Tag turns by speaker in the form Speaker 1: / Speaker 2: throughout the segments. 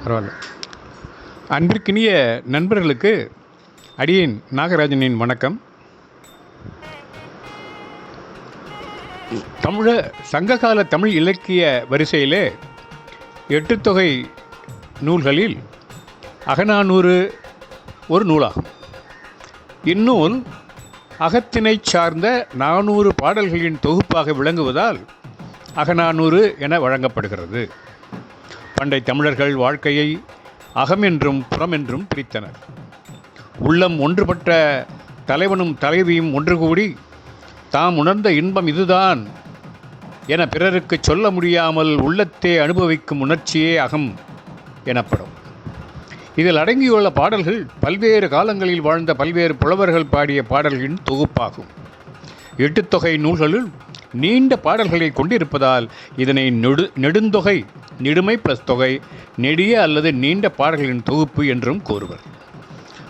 Speaker 1: பரவாயில்ல. அன்பிற்கினிய நண்பர்களுக்கு அடியேன் நாகராஜனின் வணக்கம். சங்ககால தமிழ் இலக்கிய வரிசையிலே 8 தொகை நூல்களில் அகநானூறு ஒரு நூலாகும். இந்நூல் அகத்தினை சார்ந்த 400 பாடல்களின் தொகுப்பாக விளங்குவதால் அகநானூறு என வழங்கப்படுகிறது. பண்டை தமிழர்கள் வாழ்க்கையை அகமென்றும் புறமென்றும் பிரித்தனர். உள்ளம் ஒன்றுபட்ட தலைவனும் தலைவியும் ஒன்று கூடி தாம் உணர்ந்த இன்பம் இதுதான் என பிறருக்கு சொல்ல முடியாமல் உள்ளத்தே அனுபவிக்கும் உணர்ச்சியே அகம் எனப்படும். இதில் அடங்கியுள்ள பாடல்கள் பல்வேறு காலங்களில் வாழ்ந்த பல்வேறு புலவர்கள் பாடிய பாடல்களின் தொகுப்பாகும். 8 தொகை நூல்களுள் நீண்ட பாடல்களை கொண்டிருப்பதால் இதனை நெடுந்தொகை, நெடுமை ப்ளஸ் தொகை, நெடிய அல்லது நீண்ட பாடல்களின் தொகுப்பு என்றும் கூறுவர்.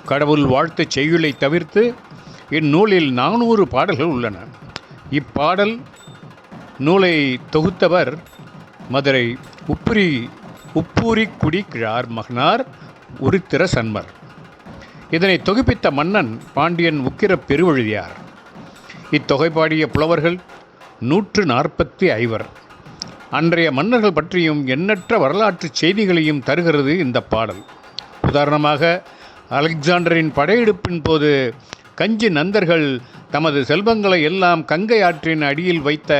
Speaker 1: கடவுள் வாழ்த்து செய்யுளை தவிர்த்து இந்நூலில் 400 பாடல்கள் உள்ளன. இப்பாடல் நூலை தொகுத்தவர் மதுரை உப்பூரிக்குடி கிழார் மகனார் உருத்திர சன்மர். இதனை தொகுப்பித்த மன்னன் பாண்டியன் உக்கிர பெருவழுதியார். இத்தொகை பாடிய புலவர்கள் 145. அன்றைய மன்னர்கள் பற்றியும் எண்ணற்ற வரலாற்று செய்திகளையும் தருகிறது இந்த பாடல். உதாரணமாக, அலெக்சாண்டரின் படையெடுப்பின் போது கஞ்சி நந்தர்கள் தமது செல்வங்களை எல்லாம் கங்கை ஆற்றின் அடியில் வைத்த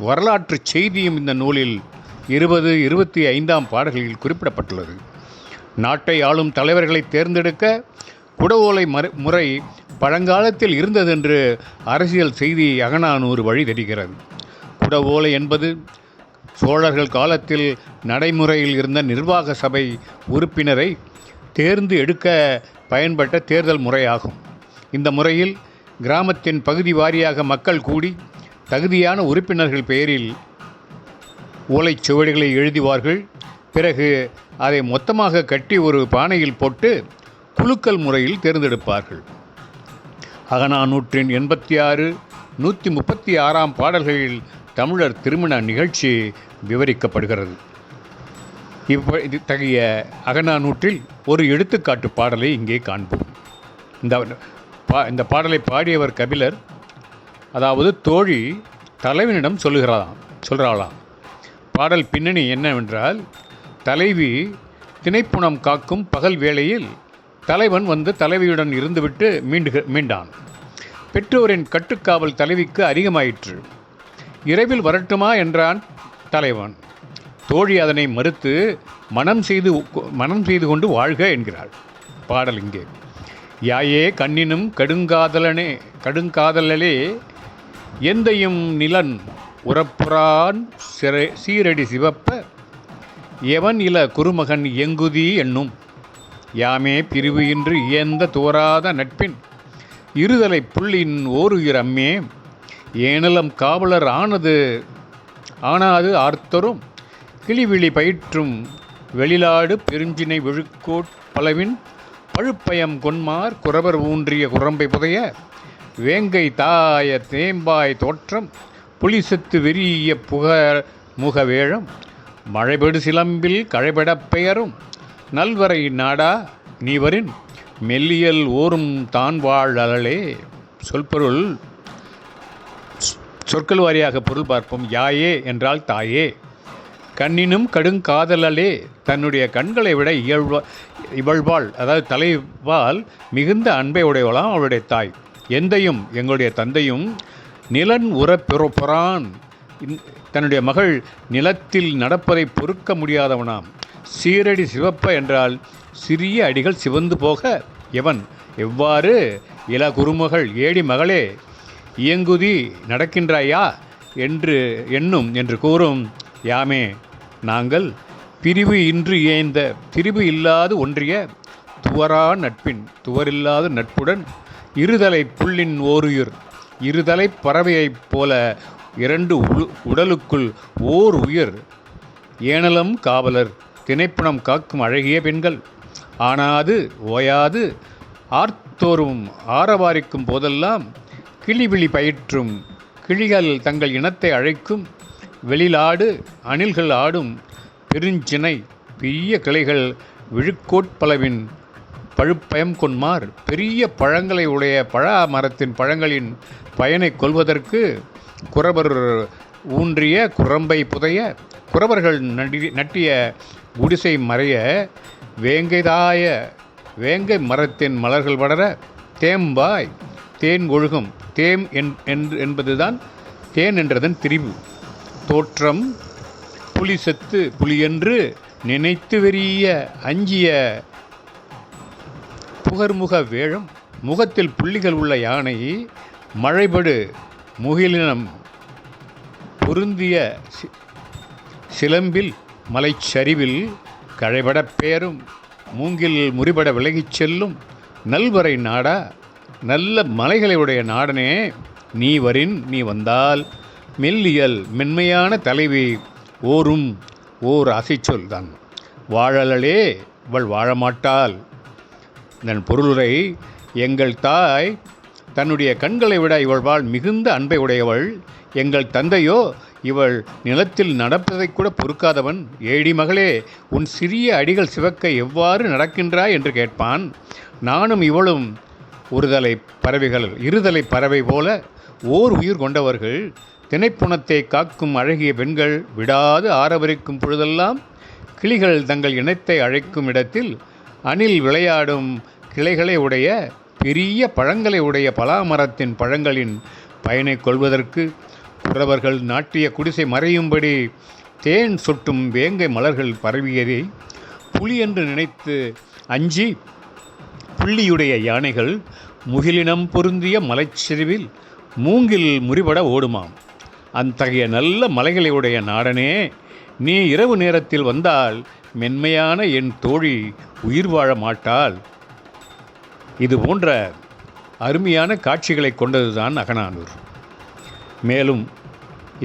Speaker 1: வரலாற்று செய்தியும் இந்த நூலில் 20, 25 பாடல்களில் குறிப்பிடப்பட்டுள்ளது. நாட்டை ஆளும் தலைவர்களை தேர்ந்தெடுக்க குடவோலை முறை பழங்காலத்தில் இருந்ததென்று அரசியல் செய்தி அகநானூறு வழி தெரிகிறது. குடவோலை என்பது சோழர்கள் காலத்தில் நடைமுறையில் இருந்த நிர்வாக சபை உறுப்பினரை தேர்ந்து எடுக்க பயன்பட்ட தேர்தல் முறையாகும். இந்த முறையில் கிராமத்தின் பகுதி வாரியாக மக்கள் கூடி தகுதியான உறுப்பினர்கள் பெயரில் ஓலைச்சுவடிகளை எழுதுவார்கள். பிறகு அதை மொத்தமாக கட்டி ஒரு பானையில் போட்டு குலுக்கல் முறையில் தேர்ந்தெடுப்பார்கள். அகநானூற்றின் 86, 136 பாடல்களில் தமிழர் திருமண நிகழ்ச்சி விவரிக்கப்படுகிறது. இத்தகைய அகநானூற்றில் ஒரு எடுத்துக்காட்டு பாடலை இங்கே காண்போம். இந்த பாடலை பாடியவர் கபிலர். அதாவது, தோழி தலைவனிடம் சொல்கிறாளாம். பாடல் பின்னணி என்னவென்றால், தலைவி திணைப்புணம் காக்கும் பகல் வேளையில் தலைவன் வந்து தலைவியுடன் இருந்துவிட்டு மீண்டான். பெற்றோரின் கட்டுக்காவல் தலைவிக்கு அதிகமாயிற்று. இரவில் வரட்டுமா என்றான் தலைவன். தோழி அதனை மறுத்து மனம் செய்து கொண்டு வாழ்க என்கிறாள். பாடல் இங்கே. யாயே கண்ணினும் கடுங்காதலே எந்தையும் நிலன் உரப்புறான் சீரடி சிவப்ப எவன் இல குருமகன் எங்குதி என்னும் யாமே பிரிவு இன்று இயந்த தோராத நட்பின் இருதலை புள்ளின் ஓருயிர் அம்மே ஏனலம் காவலர் ஆனாது ஆர்த்தரும் கிளிவிழி பயிற்றும் வெளிநாடு பெருஞ்சினை விழுக்கோட் பலவின் பழுப்பயம் கொன்மார் குறவர் ஊன்றிய குரம்பை புதைய வேங்கை தாய தேம்பாய் தோற்றம் புலிசத்து வெறிய முக வேழம் மழைபெடு சிலம்பில் கழைபடப் பெயரும் நல்வரை நாடா நீவரின் மெல்லியல் ஓரும் தான் வாழ் அலலே. சொற்கள் வாரியாக பொருள் பார்ப்போம். யாயே என்றால் தாயே. கண்ணினும் கடுங்காதலே, தன்னுடைய கண்களை விட இவள்வாள், அதாவது தலைவால் மிகுந்த அன்பை உடையவளாம் அவளுடைய தாய். எந்தையும், எங்களுடைய தந்தையும் நிலன் புறான், தன்னுடைய மகள் நிலத்தில் நடப்பதை பொறுக்க முடியாதவனாம். சீரடி சிவப்ப என்றால் சிறிய அடிகள் சிவந்து போக எவன் எவ்வாறு இள குருமகள் ஏடி மகளே இயங்குதி நடக்கின்றாயா என்று கூறும் யாமே நாங்கள் பிரிவு இல்லாது ஒன்றிய துவரில்லாத நட்புடன் இருதலை புள்ளின் ஓருயிர், இருதலை பறவையைப் போல 2 உடலுக்குள் ஓர் உயிர், ஏனலம் காவலர் திணைப்புணம் காக்கும் அழகிய பெண்கள், ஆனாது ஓயாது ஆர்த்தோறும் ஆரவாரிக்கும் போதெல்லாம் கிளிவிழி பயிற்றும் கிளிகள் தங்கள் இனத்தை அழைக்கும், வெளிநாடு அணில்கள் ஆடும் பெருஞ்சினை பெரிய கிளைகள் விழுக்கோட்பலவின் பழுப்பயம் கொன்மார் பெரிய பழங்களை உடைய பழா மரத்தின் பழங்களின் பயனை கொள்வதற்கு குறவர் ஊன்றிய குரம்பை புதைய குறவர்கள் நட்டிய குடிசை மறைய வேங்கை மரத்தின் மலர்கள் வளர தேம்பாய் தேன் ஒழுகும் தேம் என்பதுதான் தேன் என்றதன் திரிவு தோற்றம் புலி செத்து புலியென்று நினைத்து வெறிய அஞ்சிய புகர்முக வேழம் முகத்தில் புள்ளிகள் உள்ள யானை மழைபடு முகிலினம் பொருந்திய சிலம்பில் மலைச்சரிவில் கழைபட பேரும் மூங்கில் முறிபட விலகிச் செல்லும் நல்வரை நாடா நல்ல மலைகளுடைய நாடனே நீ வந்தால் மெல்லியல் மென்மையான தலைவி ஓர் அசைச்சொல் தான் வாழலே இவள் வாழமாட்டாள். இதன் பொருளுரை எங்கள் தாய் தன்னுடைய கண்களை விட இவள்வாள் மிகுந்த அன்பை உடையவள். எங்கள் தந்தையோ இவள் நிலத்தில் நடப்பதை கூட பொறுக்காதவன். ஏடி மகளே, உன் சிறிய அடிகள் சிவக்க எவ்வாறு நடக்கின்றாய் என்று கேட்பான். நானும் இவளும் இருதலை பறவை போல ஓர் உயிர் கொண்டவர்கள். திணைப்புணத்தை காக்கும் அழகிய பெண்கள் விடாது ஆரவரிக்கும் பொழுதெல்லாம் கிளிகள் தங்கள் இனத்தை அழைக்கும் இடத்தில் அணில் விளையாடும் கிளைகளை உடைய பெரிய பழங்களை உடைய பலாமரத்தின் பழங்களின் பயனை கொள்வதற்கு குறவர்கள் நாட்டிய குடிசை மறையும்படி தேன் சொட்டும் வேங்கை மலர்கள் பரவியதை புலி என்று நினைத்து அஞ்சி புள்ளியுடைய யானைகள் முகிலினம் பொருந்திய மலைச்சரிவில் மூங்கில் முறிபட ஓடுமாம். அத்தகைய நல்ல மலைகளையுடைய நாடனே, நீ இரவு நேரத்தில் வந்தால் மென்மையான என் தோழி உயிர் வாழ மாட்டாள். இது போன்ற அருமையான காட்சிகளை கொண்டதுதான் அகநானூறு. மேலும்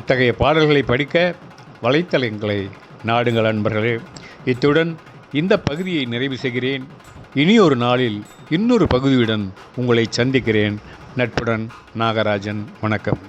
Speaker 1: இத்தகைய பாடல்களை படிக்க வலைத்தளங்களை நாடுங்கள் அன்பர்களே. இத்துடன் இந்த பகுதியை நிறைவு செய்கிறேன். இனியொரு நாளில் இன்னொரு பகுதியுடன் உங்களை சந்திக்கிறேன். நட்புடன் நாகராஜன். வணக்கம்.